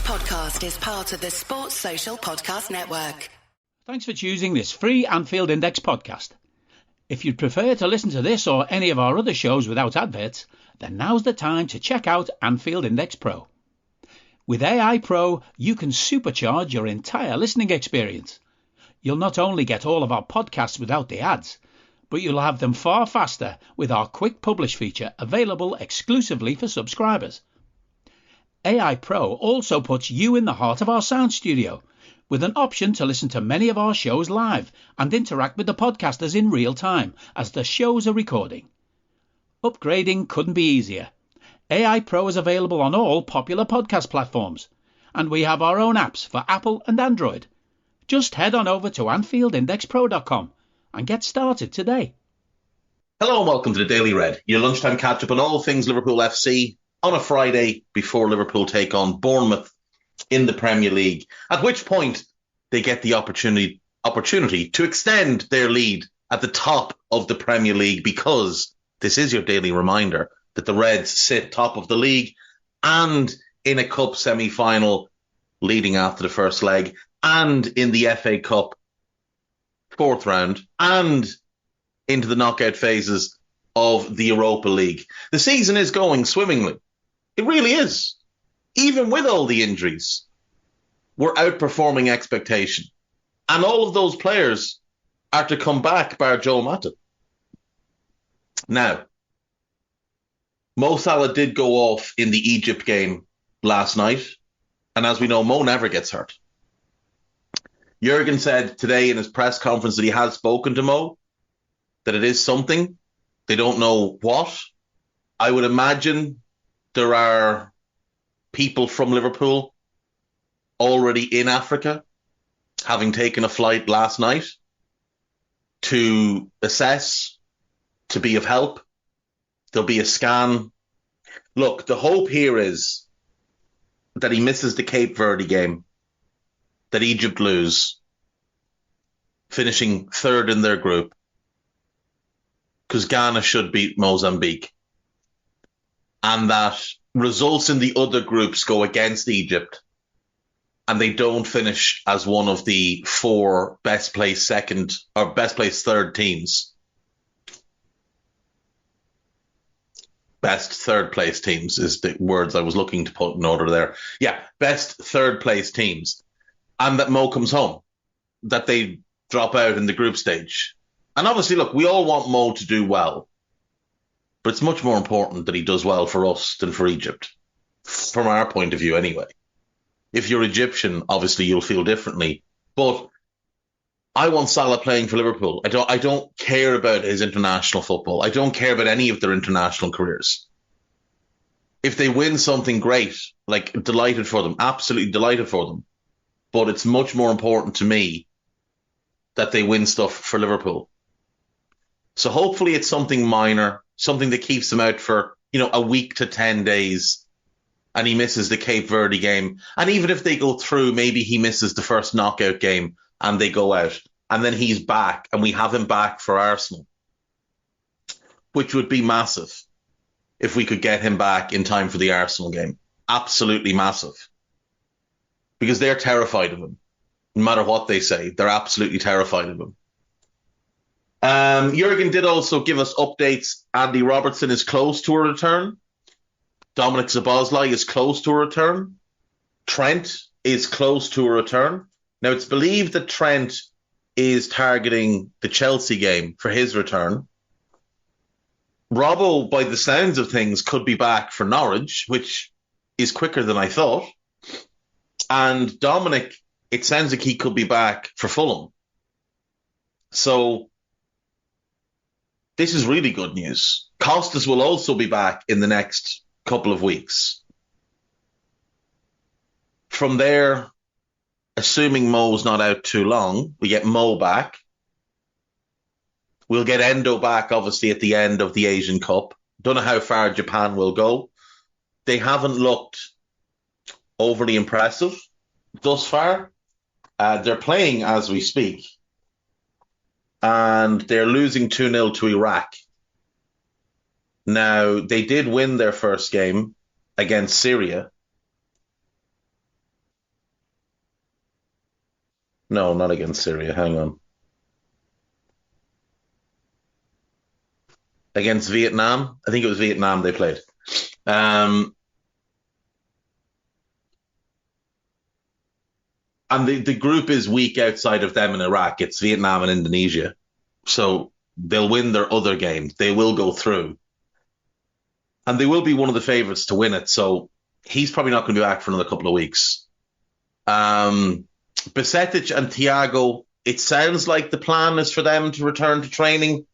podcast is part of the Sports Social Podcast Network. Thanks for choosing this free Anfield Index podcast. If you'd prefer to listen to this or any of our other shows without adverts, then now's the time to check out Anfield Index Pro. With AI Pro, you can supercharge your entire listening experience. You'll not only get all of our podcasts without the ads, but you'll have them far faster with our Quick Publish feature available exclusively for subscribers. AI Pro also puts you in the heart of our sound studio, with an option to listen to many of our shows live and interact with the podcasters in real time as the shows are recording. Upgrading couldn't be easier. AI Pro is available on all popular podcast platforms, and we have our own apps for Apple and Android. Just head on over to AnfieldIndexPro.com and get started today. Hello and welcome to the Daily Red, your lunchtime catch-up on all things Liverpool FC on a Friday before Liverpool take on Bournemouth in the Premier League, at which point they get the opportunity to extend their lead at the top of the Premier League, because this is your daily reminder that the Reds sit top of the league and in a cup semi-final leading after the first leg, and in the FA Cup fourth round, and into the knockout phases of the Europa League. The season is going swimmingly. It really is. Even with all the injuries, we're outperforming expectation. And all of those players are to come back, bar Joel Matip. Now, Mo Salah did go off in the Egypt game last night. And as we know, Mo never gets hurt. Jurgen said today in his press conference that he has spoken to Mo, that it is something. They don't know what. I would imagine there are people from Liverpool already in Africa, having taken a flight last night to assess, to be of help. There'll be a scan. Look, the hope here is that he misses the Cape Verde game, that Egypt lose, finishing third in their group, because Ghana should beat Mozambique, and that results in the other groups go against Egypt and they don't finish as one of the four best placed second or best placed third teams. Best third place teams is the words I was looking to put in order there. Yeah, best third place teams. And that Mo comes home, that they drop out in the group stage. And obviously, look, we all want Mo to do well, but it's much more important that he does well for us than for Egypt, from our point of view anyway. If you're Egyptian, obviously you'll feel differently. But I want Salah playing for Liverpool. I don't care about his international football. I don't care about any of their international careers. If they win something, great. Like, delighted for them. Absolutely delighted for them. But it's much more important to me that they win stuff for Liverpool. So hopefully it's something minor, something that keeps them out for, a week to 10 days, and he misses the Cape Verde game. And even if they go through, maybe he misses the first knockout game and they go out, and then he's back and we have him back for Arsenal, which would be massive if we could get him back in time for the Arsenal game. Absolutely massive. Because they're terrified of him. No matter what they say, they're absolutely terrified of him. Jurgen did also give us updates. Andy Robertson is close to a return. Dominic Szoboszlai is close to a return. Trent is close to a return. Now, it's believed that Trent is targeting the Chelsea game for his return. Robbo, by the sounds of things, could be back for Norwich, which is quicker than I thought. And Dominic, it sounds like he could be back for Fulham. So this is really good news. Costas will also be back in the next couple of weeks. From there, assuming Mo's not out too long, we get Mo back. We'll get Endo back, obviously, at the end of the Asian Cup. Don't know how far Japan will go. They haven't looked overly impressive thus far. They're playing as we speak. And they're losing 2-0 to Iraq. Now, they did win their first game against Syria. No, not against Syria. Hang on. Against Vietnam? I think it was Vietnam they played. Um, and the group is weak outside of them in Iraq. It's Vietnam and Indonesia. So they'll win their other games. They will go through. And they will be one of the favourites to win it. So he's probably not going to be back for another couple of weeks. Besetic and Thiago, it sounds like the plan is for them to return to training,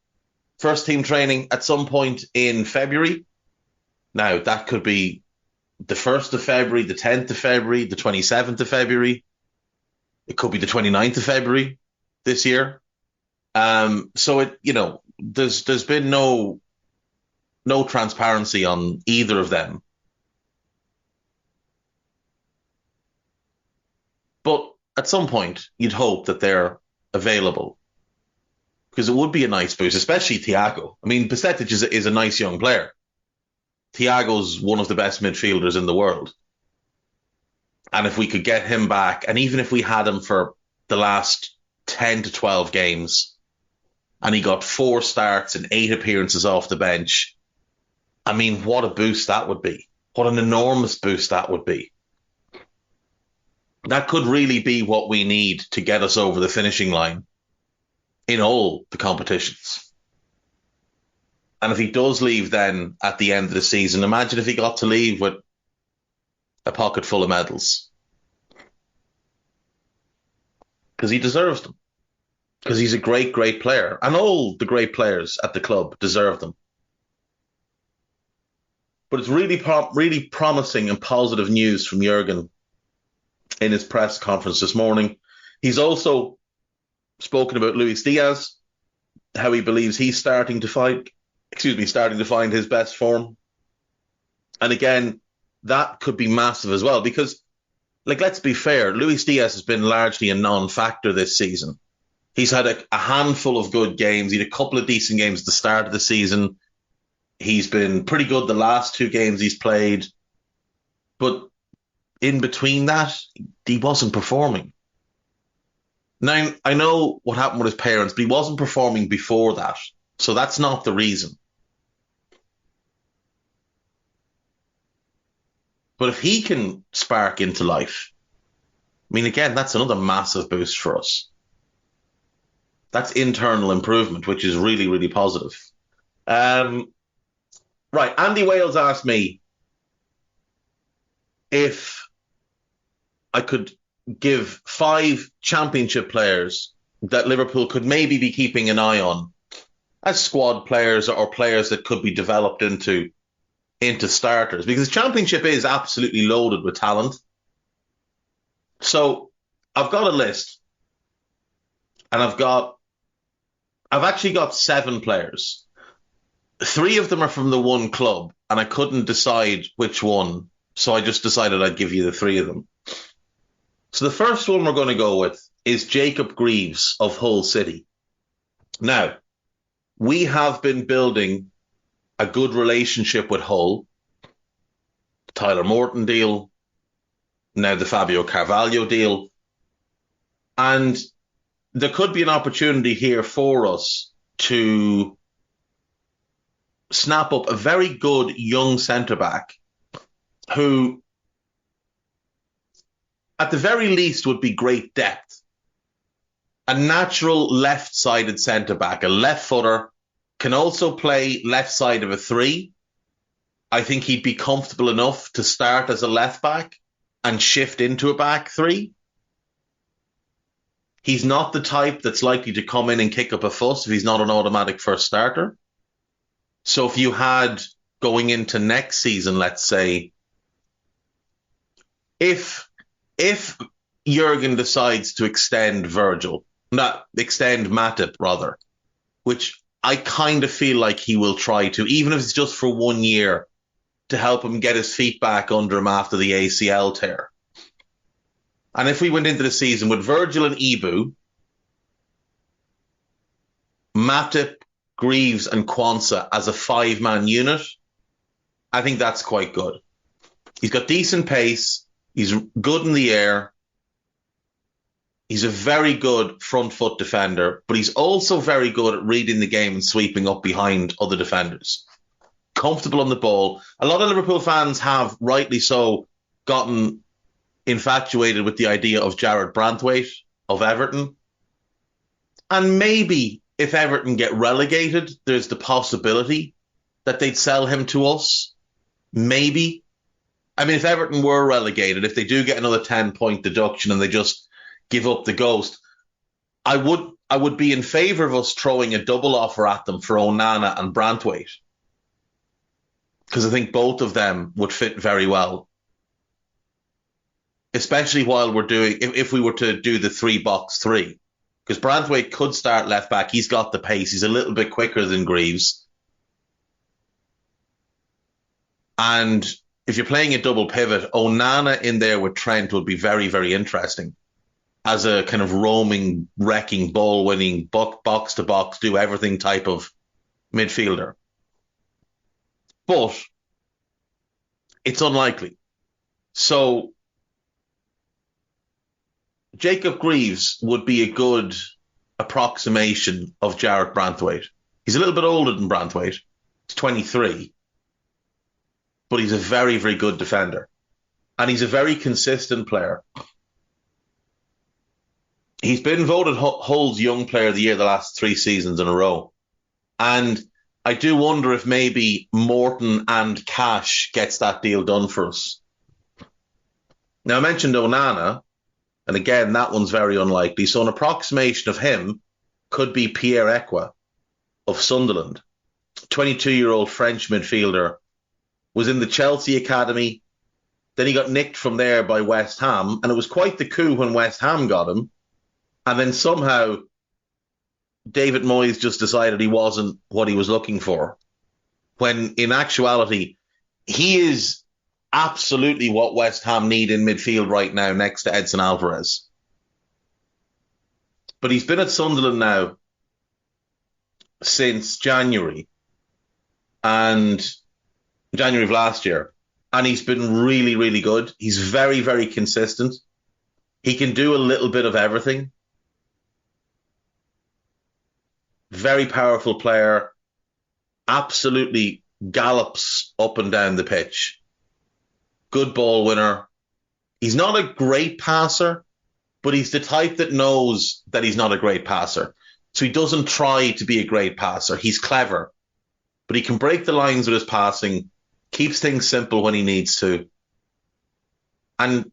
first team training, at some point in February. Now, that could be the 1st of February, the 10th of February, the 27th of February. It could be the 29th of February this year. So there's been no transparency on either of them. But at some point, you'd hope that they're available, because it would be a nice boost, especially Thiago. I mean, Besetic is a nice young player. Thiago's one of the best midfielders in the world. And if we could get him back, and even if we had him for the last 10 to 12 games, and he got 4 starts and 8 appearances off the bench, I mean, what a boost that would be. What an enormous boost that would be. That could really be what we need to get us over the finishing line in all the competitions. And if he does leave then at the end of the season, imagine if he got to leave with a pocket full of medals. Because he deserves them. Because he's a great, great player. And all the great players at the club deserve them. But it's really promising and positive news from Jurgen in his press conference this morning. He's also spoken about Luis Diaz, how he believes he's starting to find his best form. And again, that could be massive as well, because, let's be fair, Luis Diaz has been largely a non-factor this season. He's had a handful of good games. He had a couple of decent games at the start of the season. He's been pretty good the last 2 games he's played. But in between that, he wasn't performing. Now, I know what happened with his parents, but he wasn't performing before that. So that's not the reason. But if he can spark into life, I mean, again, that's another massive boost for us. That's internal improvement, which is really, really positive. Right, Andy Wales asked me if I could give 5 championship players that Liverpool could maybe be keeping an eye on as squad players or players that could be developed into starters, because the championship is absolutely loaded with talent. So I've got a list, and I've actually got 7 players. 3 of them are from the one club, and I couldn't decide which one, so I just decided I'd give you the 3 of them. So the first one we're going to go with is Jacob Greaves of Hull City. Now, we have been building a good relationship with Hull. Tyler Morton deal, now the Fabio Carvalho deal. And there could be an opportunity here for us to snap up a very good young centre-back who, at the very least, would be great depth. A natural left-sided centre-back, a left-footer, can also play left side of a 3. I think he'd be comfortable enough to start as a left-back and shift into a back 3. He's not the type that's likely to come in and kick up a fuss if he's not an automatic first starter. So if you had, going into next season, let's say, if Jurgen decides to extend Matip rather, which I kind of feel like he will try to, even if it's just for 1 year, to help him get his feet back under him after the ACL tear. And if we went into the season with Virgil and Ibu, Matip, Greaves and Kwanzaa as a 5-man unit, I think that's quite good. He's got decent pace. He's good in the air. He's a very good front foot defender, but he's also very good at reading the game and sweeping up behind other defenders. Comfortable on the ball. A lot of Liverpool fans have, rightly so, gotten infatuated with the idea of Jared Branthwaite of Everton. And maybe if Everton get relegated, there's the possibility that they'd sell him to us. Maybe. I mean, if Everton were relegated, if they do get another 10-point deduction and they just give up the ghost, I would be in favour of us throwing a double offer at them for Onana and Branthwaite. Because I think both of them would fit very well. Especially while we're doing, if we were to do the 3-box-3. Because Branthwaite could start left back. He's got the pace. He's a little bit quicker than Greaves. And if you're playing a double pivot, Onana in there with Trent would be very, very interesting. As a kind of roaming, wrecking, ball-winning, box-to-box, do everything type of midfielder. But it's unlikely. So Jacob Greaves would be a good approximation of Jarrett Branthwaite. He's a little bit older than Branthwaite. He's 23. But he's a very, very good defender. And he's a very consistent player. He's been voted Hull's Young Player of the Year the last 3 seasons in a row. And I do wonder if maybe Morton and Cash gets that deal done for us. Now, I mentioned Onana, and again, that one's very unlikely. So an approximation of him could be Pierre Ekwa of Sunderland. 22-year-old French midfielder, was in the Chelsea academy. Then he got nicked from there by West Ham, and it was quite the coup when West Ham got him. And then somehow David Moyes just decided he wasn't what he was looking for. When in actuality, he is absolutely what West Ham need in midfield right now next to Edson Alvarez. But he's been at Sunderland now since January of last year. And he's been really, really good. He's very, very consistent. He can do a little bit of everything. Very powerful player. Absolutely gallops up and down the pitch. Good ball winner. He's not a great passer, but he's the type that knows that he's not a great passer. So he doesn't try to be a great passer. He's clever, but he can break the lines with his passing, keeps things simple when he needs to, and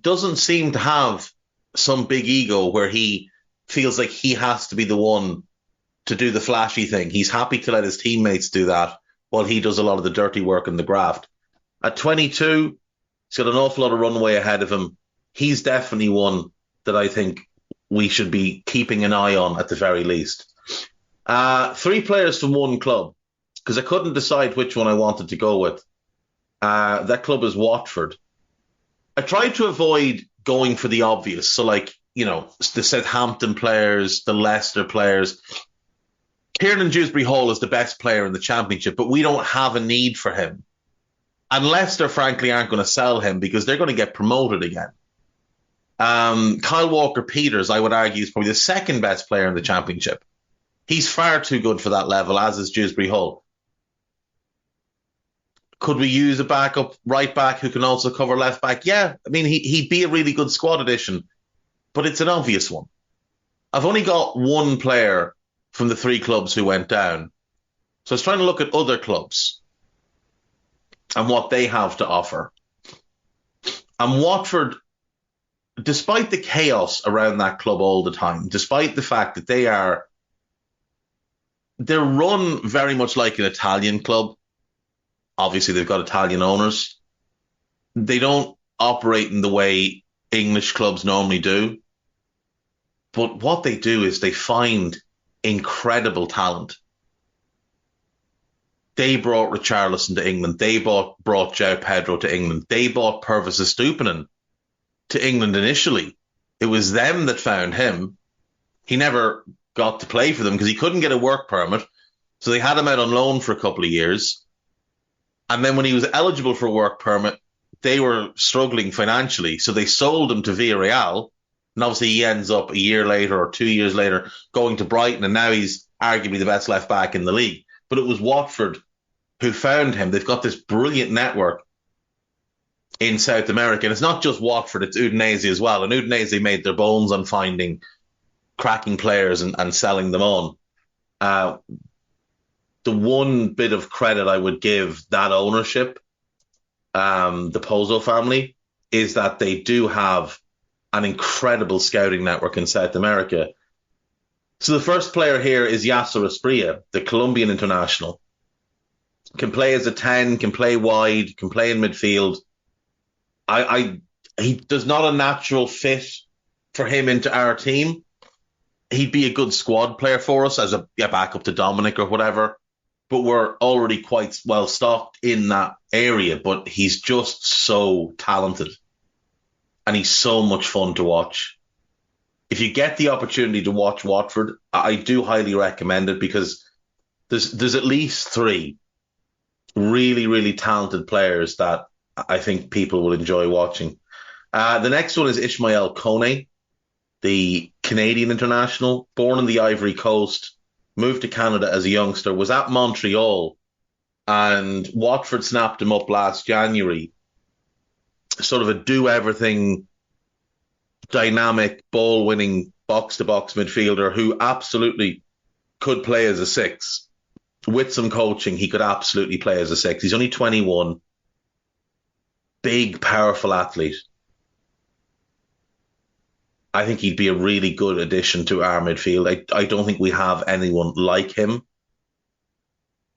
doesn't seem to have some big ego where he feels like he has to be the one to do the flashy thing. He's happy to let his teammates do that while he does a lot of the dirty work and the graft. At 22, he's got an awful lot of runway ahead of him. He's definitely one that I think we should be keeping an eye on at the very least. 3 players from one club, because I couldn't decide which one I wanted to go with. That club is Watford. I tried to avoid going for the obvious. So like, the Southampton players, the Leicester players. Kieran Dewsbury Hall is the best player in the Championship, but we don't have a need for him. And Leicester, frankly, aren't going to sell him because they're going to get promoted again. Kyle Walker-Peters, I would argue, is probably the second best player in the Championship. He's far too good for that level, as is Dewsbury Hall. Could we use a backup right back who can also cover left back? Yeah, I mean, he'd be a really good squad addition, but it's an obvious one. I've only got one player from the 3 clubs who went down. So I was trying to look at other clubs and what they have to offer. And Watford, despite the chaos around that club all the time, despite the fact that they're run very much like an Italian club. Obviously, they've got Italian owners. They don't operate in the way English clubs normally do. But what they do is they find incredible talent. They brought Richarlison to England. They brought João Pedro to England. They brought Purvis Estupinan to England initially. It was them that found him. He never got to play for them because he couldn't get a work permit. So they had him out on loan for a couple of years. And then when he was eligible for a work permit, they were struggling financially. So they sold him to Villarreal. And obviously he ends up a year later or 2 years later going to Brighton, and now he's arguably the best left back in the league. But it was Watford who found him. They've got this brilliant network in South America. And it's not just Watford, it's Udinese as well. And Udinese made their bones on finding cracking players and selling them on. Uh, the one bit of credit I would give that ownership, the Pozzo family, is that they do have an incredible scouting network in South America. So the first player here is Yasser Asprilla, the Colombian international. Can play as a 10, can play wide, can play in midfield. He does not a natural fit for him into our team. He'd be a good squad player for us as a backup to Dominic or whatever. But we're already quite well stocked in that area. But he's just so talented. And he's so much fun to watch. If you get the opportunity to watch Watford, I do highly recommend it, because there's at least 3 really, really talented players that I think people will enjoy watching. The next one is Ismail Kone, the Canadian international, born in the Ivory Coast, moved to Canada as a youngster, was at Montreal, and Watford snapped him up last January. Sort of a do-everything, dynamic, ball-winning, box-to-box midfielder who absolutely could play as a 6. With some coaching, he could absolutely play as a 6. He's only 21. Big, powerful athlete. I think he'd be a really good addition to our midfield. I don't think we have anyone like him,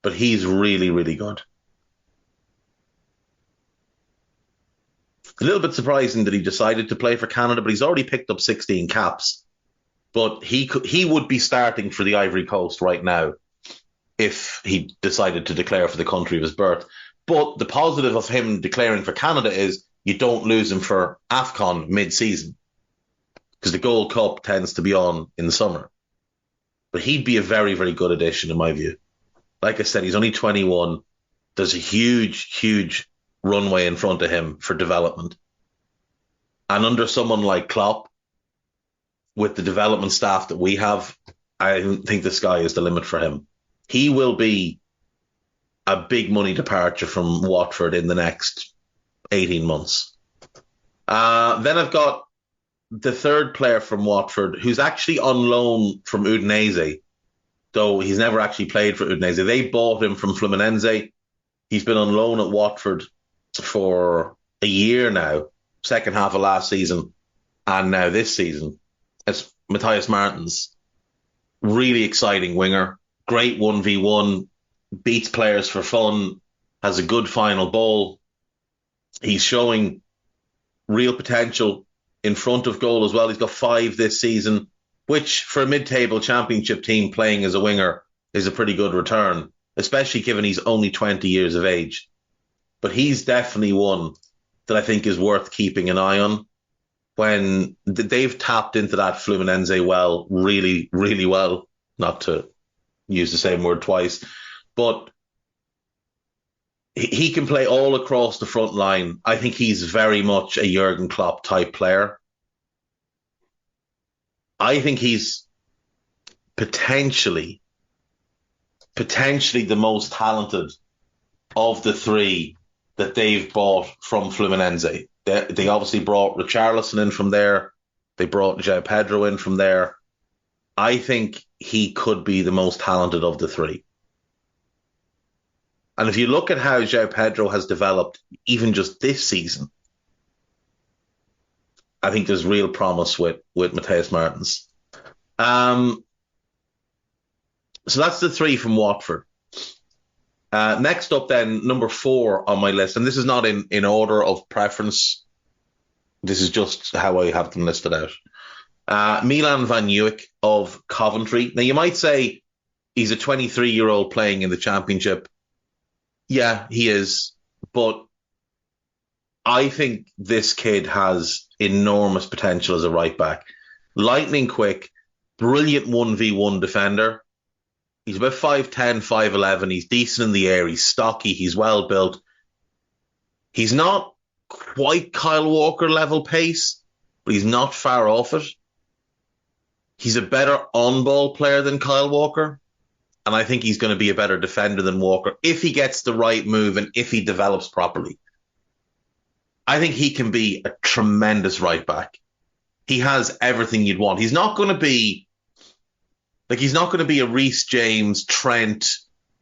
but he's really, really good. A little bit surprising that he decided to play for Canada, but he's already picked up 16 caps. But he would be starting for the Ivory Coast right now if he decided to declare for the country of his birth. But the positive of him declaring for Canada is you don't lose him for AFCON mid-season, because the Gold Cup tends to be on in the summer. But he'd be a very, very good addition in my view. Like I said, he's only 21. There's a huge, huge runway in front of him for development. And under someone like Klopp, with the development staff that we have, I think the sky is the limit for him. He will be a big money departure from Watford in the next 18 months. Then I've got the third player from Watford, who's actually on loan from Udinese, though he's never actually played for Udinese. They bought him from Fluminense. He's been on loan at Watford for a year now, second half of last season, and now this season. It's Matthias Martins. Really exciting winger. Great 1v1. Beats players for fun. Has a good final ball. He's showing real potential in front of goal as well. He's got 5 this season, which for a mid-table championship team playing as a winger is a pretty good return, especially given he's only 20 years of age. But he's definitely one that I think is worth keeping an eye on. When they've tapped into that Fluminense well, really, really well, not to use the same word twice, but he can play all across the front line. I think he's very much a Jurgen Klopp type player. I think he's potentially the most talented of the 3 that they've bought from Fluminense. They obviously brought Richarlison in from there. They brought João Pedro in from there. I think he could be the most talented of the 3. And if you look at how João Pedro has developed, even just this season, I think there's real promise with Matthias Martins. So that's the 3 from Watford. Next up then, number 4 on my list, and this is not in order of preference. This is just how I have them listed out. Milan van Uwijk of Coventry. Now, you might say he's a 23-year-old playing in the Championship. Yeah, he is. But I think this kid has enormous potential as a right back. Lightning quick, brilliant 1v1 defender. He's about 5'10", 5'11". He's decent in the air. He's stocky. He's well built. He's not quite Kyle Walker level pace, but he's not far off it. He's a better on-ball player than Kyle Walker, and I think he's going to be a better defender than Walker if he gets the right move and if he develops properly. I think he can be a tremendous right back. He has everything you'd want. He's not going to be a Reece James, Trent,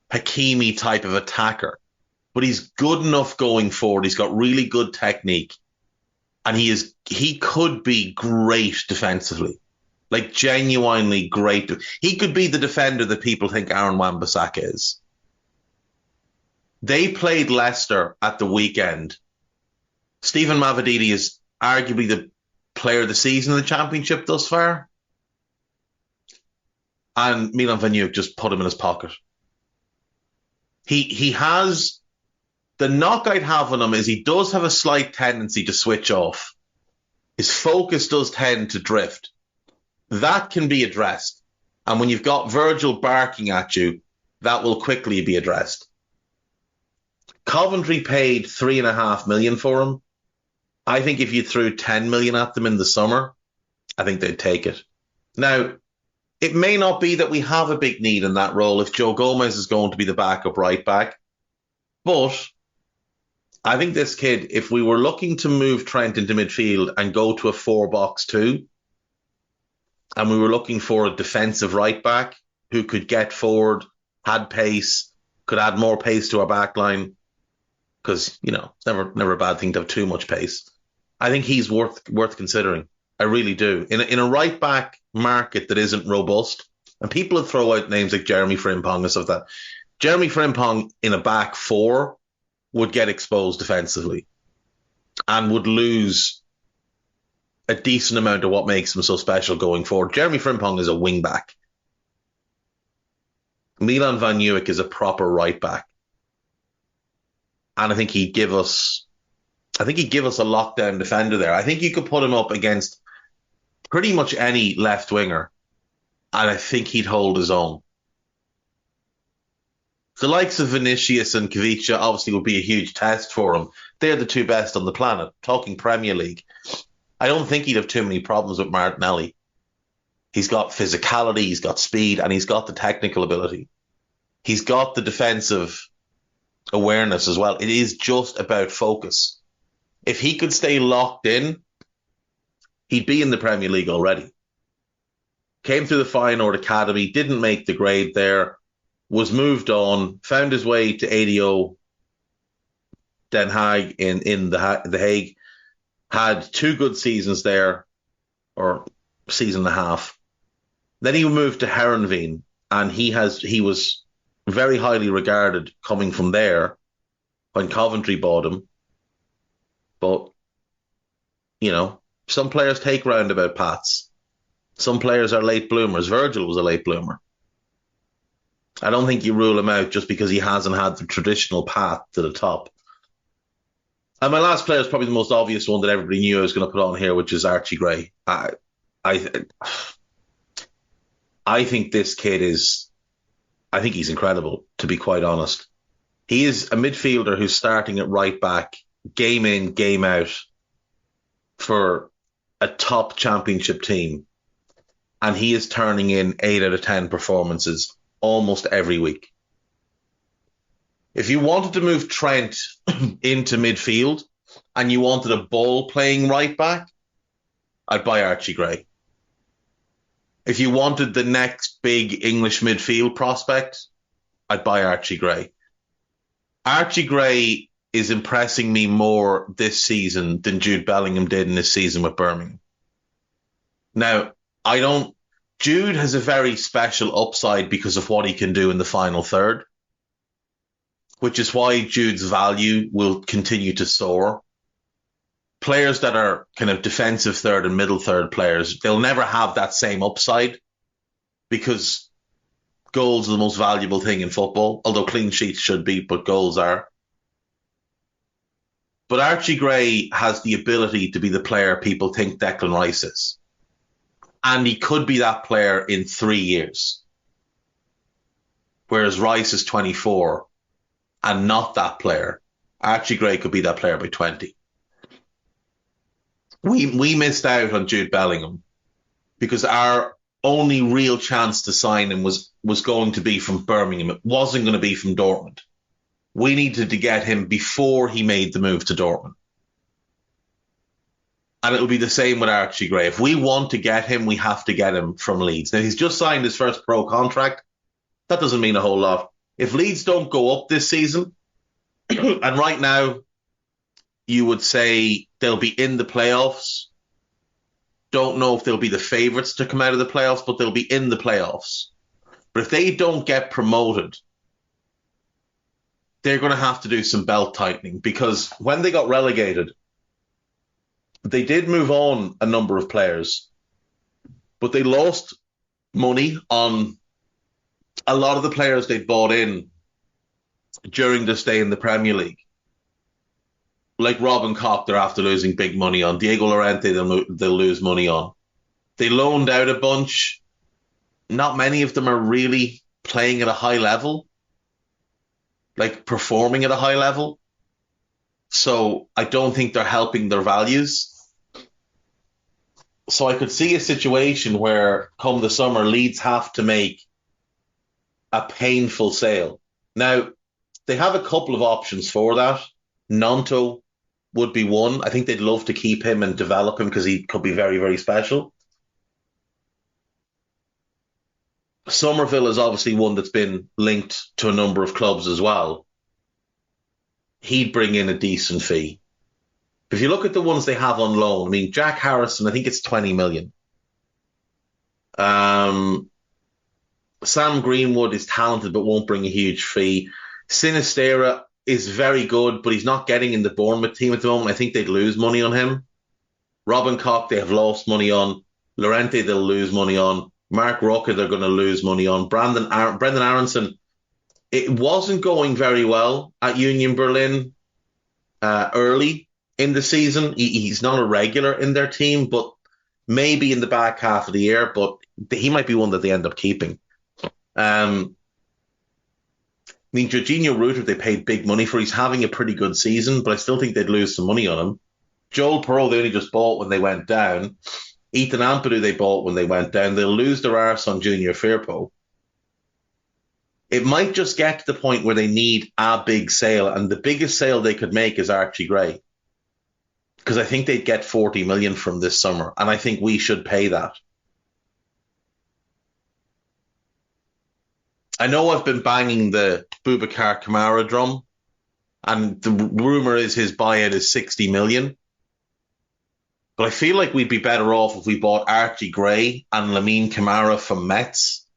Hakimi type of attacker, but he's good enough going forward. He's got really good technique, and he could be great defensively, like genuinely great. He could be the defender that people think Aaron Wan-Bissaka is. They played Leicester at the weekend. Stephen Mavididi is arguably the player of the season in the Championship thus far. And Milan Van Dijk just put him in his pocket. He has... The knock I'd have on him is he does have a slight tendency to switch off. His focus does tend to drift. That can be addressed. And when you've got Virgil barking at you, that will quickly be addressed. Coventry paid $3.5 million for him. I think if you threw $10 million at them in the summer, I think they'd take it. Now, it may not be that we have a big need in that role if Joe Gomez is going to be the backup right back. But I think this kid, if we were looking to move Trent into midfield and go to a 4-box-2, and we were looking for a defensive right back who could get forward, had pace, could add more pace to our back line, because, it's never a bad thing to have too much pace. I think he's worth considering. I really do. In a right back market that isn't robust, and people would throw out names like Jeremy Frimpong and stuff like that. Jeremy Frimpong in a back four would get exposed defensively and would lose a decent amount of what makes him so special going forward. Jeremy Frimpong is a wing back. Milan Van Dijk is a proper right back. And I think he'd give us a lockdown defender there. I think you could put him up against pretty much any left winger, and I think he'd hold his own. The likes of Vinicius and Kvicha obviously would be a huge test for him. They're the two best on the planet. Talking Premier League, I don't think he'd have too many problems with Martinelli. He's got physicality, he's got speed, and he's got the technical ability. He's got the defensive awareness as well. It is just about focus. If he could stay locked in, he'd be in the Premier League already. Came through the Feyenoord Academy, didn't make the grade there, was moved on, found his way to ADO Den Haag in the Hague, had 2 good seasons there, or season and a half. Then he moved to Heerenveen, and he was very highly regarded coming from there when Coventry bought him. But, some players take roundabout paths. Some players are late bloomers. Virgil was a late bloomer. I don't think you rule him out just because he hasn't had the traditional path to the top. And my last player is probably the most obvious one that everybody knew I was going to put on here, which is Archie Gray. I think this kid I think he's incredible, to be quite honest. He is a midfielder who's starting at right back, game in, game out, for a top championship team. And he is turning in 8 out of 10 performances almost every week. If you wanted to move Trent into midfield and you wanted a ball-playing right back, I'd buy Archie Gray. If you wanted the next big English midfield prospect, I'd buy Archie Gray. Archie Gray is impressing me more this season than Jude Bellingham did in this season with Birmingham. Now, Jude has a very special upside because of what he can do in the final third, which is why Jude's value will continue to soar. Players that are kind of defensive third and middle third players, they'll never have that same upside because goals are the most valuable thing in football, although clean sheets should be, but goals are. But Archie Gray has the ability to be the player people think Declan Rice is. And he could be that player in 3 years. Whereas Rice is 24 and not that player. Archie Gray could be that player by 20. We missed out on Jude Bellingham because our only real chance to sign him was going to be from Birmingham. It wasn't going to be from Dortmund. We needed to get him before he made the move to Dortmund. And it'll be the same with Archie Gray. If we want to get him, we have to get him from Leeds. Now, he's just signed his first pro contract. That doesn't mean a whole lot. If Leeds don't go up this season, and right now, you would say they'll be in the playoffs. Don't know if they'll be the favourites to come out of the playoffs, but they'll be in the playoffs. But if they don't get promoted, they're going to have to do some belt tightening, because when they got relegated, they did move on a number of players, but they lost money on a lot of the players they'd bought in during their stay in the Premier League. Like Robin Koch, they're after losing big money on. Diego Llorente, they'll lose money on. They loaned out a bunch. Not many of them are really playing at a high level, like performing at a high level. So I don't think they're helping their values. So I could see a situation where, come the summer, Leeds have to make a painful sale. Now, they have a couple of options for that. Nonto would be one. I think they'd love to keep him and develop him because he could be very, very special. Somerville is obviously one that's been linked to a number of clubs as well. He'd bring in a decent fee. If you look at the ones they have on loan, I mean, Jack Harrison, I think it's 20 million. Sam Greenwood is talented but won't bring a huge fee. Sinistera is very good, but he's not getting in the Bournemouth team at the moment. I think they'd lose money on him. Robin Koch, they have lost money on. Llorente, they'll lose money on. Mark Roca, they're going to lose money on. Brendan Aronson, it wasn't going very well at Union Berlin early in the season. He's not a regular in their team, but maybe in the back half of the year, but he might be one that they end up keeping. I mean, Jorginho Rutter, they paid big money for. He's having a pretty good season, but I still think they'd lose some money on him. Joel Pearl, they only just bought when they went down. Ethan Ampadu, they bought when they went down. They'll lose their arse on Junior Firpo. It might just get to the point where they need a big sale, and the biggest sale they could make is Archie Gray, because I think they'd get 40 million from this summer, and I think we should pay that. I know I've been banging the Boubacar Kamara drum, and the rumour is his buyout is 60 million. But I feel like we'd be better off if we bought Archie Gray and Lamine Kamara from Metz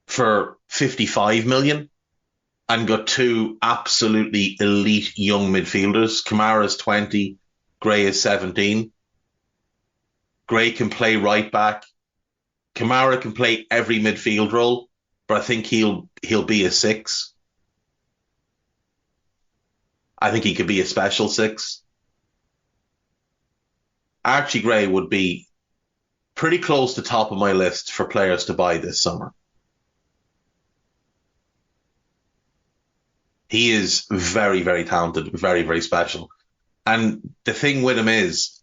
for 55 million and got two absolutely elite young midfielders. Kamara's 20, Gray is 17. Gray can play right back. Kamara can play every midfield role, but I think he'll be a 6. I think he could be a special 6. Archie Gray would be pretty close to top of my list for players to buy this summer. He is very, very talented, very, very special. And the thing with him is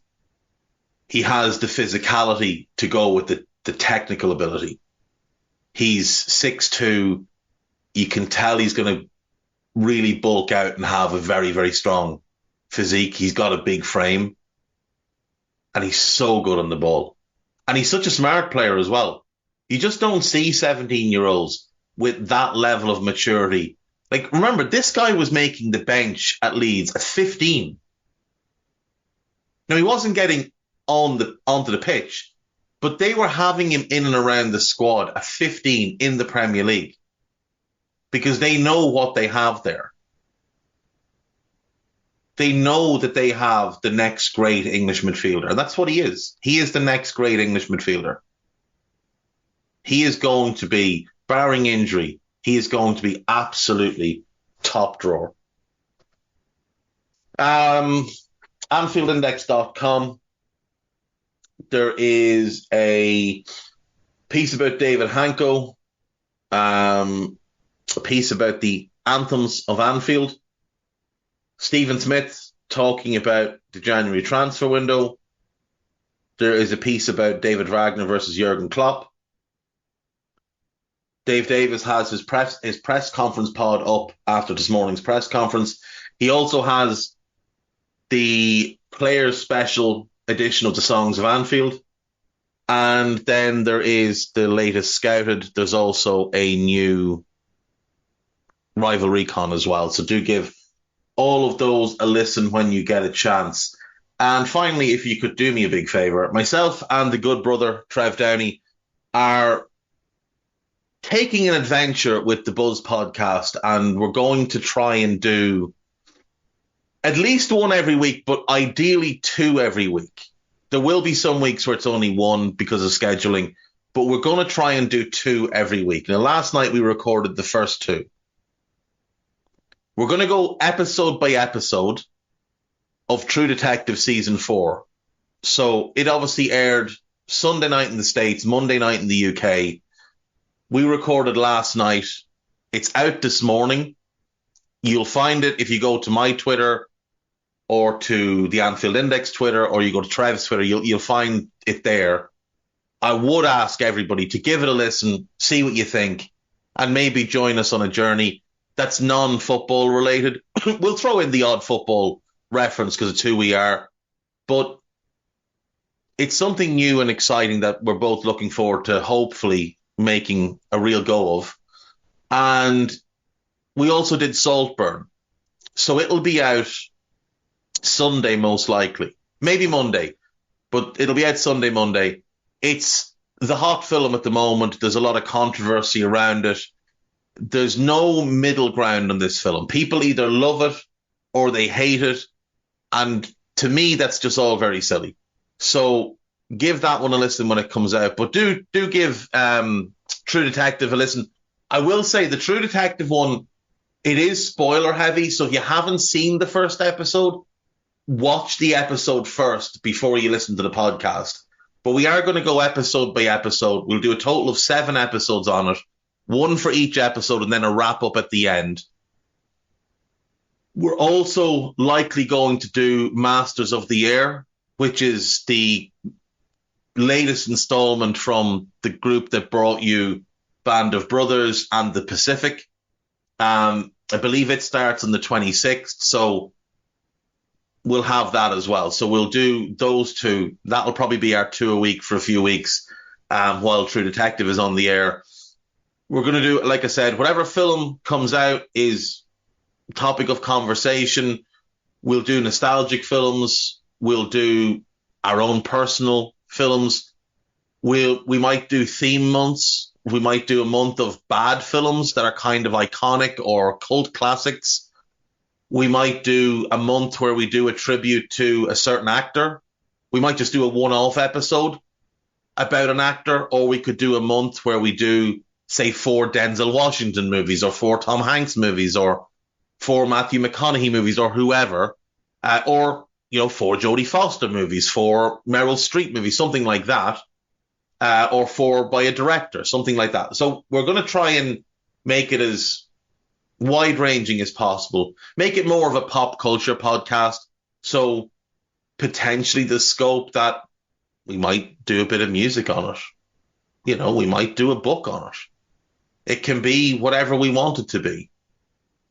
he has the physicality to go with the technical ability. He's 6'2". You can tell he's going to really bulk out and have a very, very strong physique. He's got a big frame. And he's so good on the ball. And he's such a smart player as well. You just don't see 17-year-olds with that level of maturity. Like, remember, this guy was making the bench at Leeds at 15. Now, he wasn't getting onto the pitch, but they were having him in and around the squad at 15 in the Premier League because they know what they have there. They know that they have the next great English midfielder. And that's what he is. He is the next great English midfielder. He is going to be, barring injury, he is going to be absolutely top drawer. AnfieldIndex.com. There is a piece about David Hanko, a piece about the anthems of Anfield. Stephen Smith talking about the January transfer window. There is a piece about David Wagner versus Jurgen Klopp. Dave Davis has his press conference pod up after this morning's press conference. He also has the Players Special edition of the Songs of Anfield. And then there is the latest Scouted. There's also a new Rivalry Con as well. So do give all of those a listen when you get a chance. And finally, if you could do me a big favour, myself and the good brother, Trev Downey, are taking an adventure with the Buzz podcast, and we're going to try and do at least one every week, but ideally 2 every week. There will be some weeks where it's only 1 because of scheduling, but we're going to try and do 2 every week. Now, last night we recorded the first 2. We're going to go episode by episode of True Detective Season 4. So it obviously aired Sunday night in the States, Monday night in the UK. We recorded last night. It's out this morning. You'll find it if you go to my Twitter or to the Anfield Index Twitter, or you go to Trev's Twitter, you'll find it there. I would ask everybody to give it a listen, see what you think, and maybe join us on a journey that's non-football related. We'll throw in the odd football reference because it's who we are, but it's something new and exciting that we're both looking forward to hopefully making a real go of. And we also did Saltburn, so it'll be out Sunday most likely, maybe Monday, but it'll be out Sunday, Monday. It's the hot film at the moment. There's a lot of controversy around it. There's no middle ground on this film. People either love it or they hate it, and to me that's just all very silly. So give that one a listen when it comes out, but do give True Detective a listen. I will say the True Detective one, it is spoiler heavy, so if you haven't seen the first episode, watch the episode first before you listen to the podcast. But we are going to go episode by episode. We'll do a total of 7 episodes on it, 1 for each episode, and then a wrap up at the end. We're also likely going to do Masters of the Air, which is the latest installment from the group that brought you Band of Brothers and The Pacific. I believe it starts on the 26th, so we'll have that as well. So we'll do those 2. That'll probably be our 2 a week for a few weeks while True Detective is on the air. We're going to do, like I said, whatever film comes out is topic of conversation. We'll do nostalgic films. We'll do our own personal films. We might do theme months. We might do a month of bad films that are kind of iconic or cult classics. We might do a month where we do a tribute to a certain actor. We might just do a one-off episode about an actor, or we could do a month where we do, say, 4 Denzel Washington movies, or 4 Tom Hanks movies, or 4 Matthew McConaughey movies, or whoever, or 4 Jodie Foster movies, 4 Meryl Streep movies, something like that, or 4 by a director, something like that. So we're going to try and make it as wide-ranging as possible, make it more of a pop culture podcast. So potentially the scope that we might do a bit of music on it. We might do a book on it. It can be whatever we want it to be.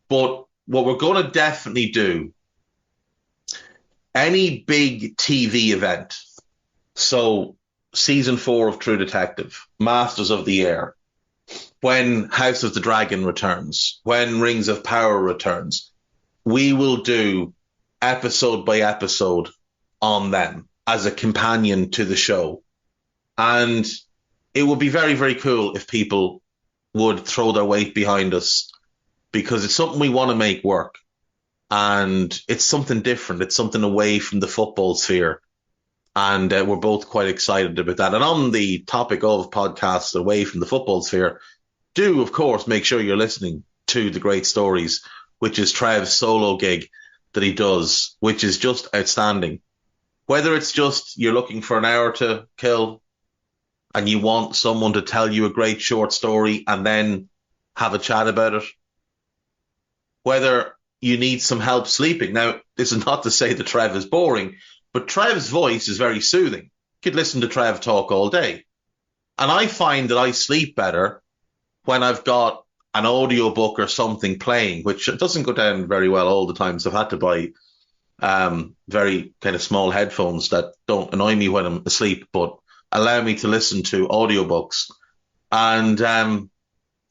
But what we're going to definitely do, any big TV event, so Season 4 of True Detective, Masters of the Air, when House of the Dragon returns, when Rings of Power returns, we will do episode by episode on them as a companion to the show. And it would be very, very cool if people would throw their weight behind us, because it's something we want to make work. And it's something different. It's something away from the football sphere. And we're both quite excited about that. And on the topic of podcasts away from the football sphere, do, of course, make sure you're listening to The Great Stories, which is Trev's solo gig that he does, which is just outstanding. Whether it's just you're looking for an hour to kill and you want someone to tell you a great short story and then have a chat about it, whether you need some help sleeping. Now, this is not to say that Trev is boring, but Trev's voice is very soothing. could listen to Trev talk all day. And I find that I sleep better when I've got an audiobook or something playing, which doesn't go down very well all the time. So I've had to buy very kind of small headphones that don't annoy me when I'm asleep, but allow me to listen to audiobooks. And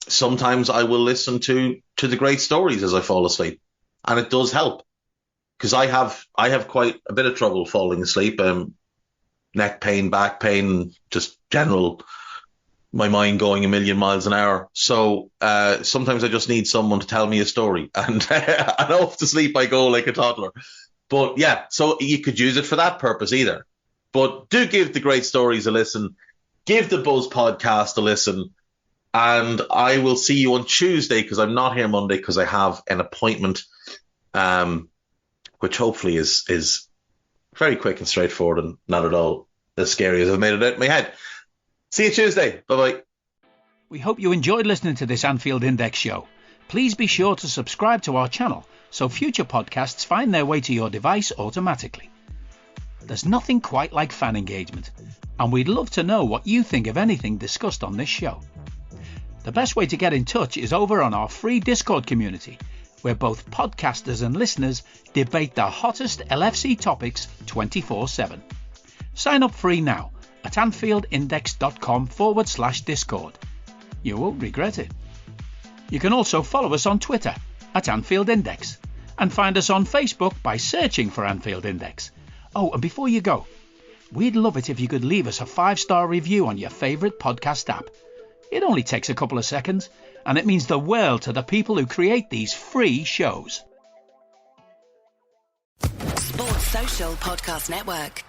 sometimes I will listen to the great stories as I fall asleep. And it does help, because I have quite a bit of trouble falling asleep. Neck pain, back pain, just general, my mind going a million miles an hour. So sometimes I just need someone to tell me a story, and off to sleep I go like a toddler. But yeah, so you could use it for that purpose either. But do give the great stories a listen. Give the Buzz podcast a listen. And I will see you on Tuesday, because I'm not here Monday because I have an appointment, which hopefully is very quick and straightforward and not at all as scary as I've made it out in my head. See you Tuesday. Bye-bye. We hope you enjoyed listening to this Anfield Index show. Please be sure to subscribe to our channel so future podcasts find their way to your device automatically. There's nothing quite like fan engagement, and we'd love to know what you think of anything discussed on this show. The best way to get in touch is over on our free Discord community, where both podcasters and listeners debate the hottest LFC topics 24/7. Sign up free now at AnfieldIndex.com/Discord. You won't regret it. You can also follow us on Twitter at Anfield Index, and find us on Facebook by searching for Anfield Index. Oh, and before you go, we'd love it if you could leave us a 5-star review on your favourite podcast app. It only takes a couple of seconds, and it means the world to the people who create these free shows. Sports Social Podcast Network.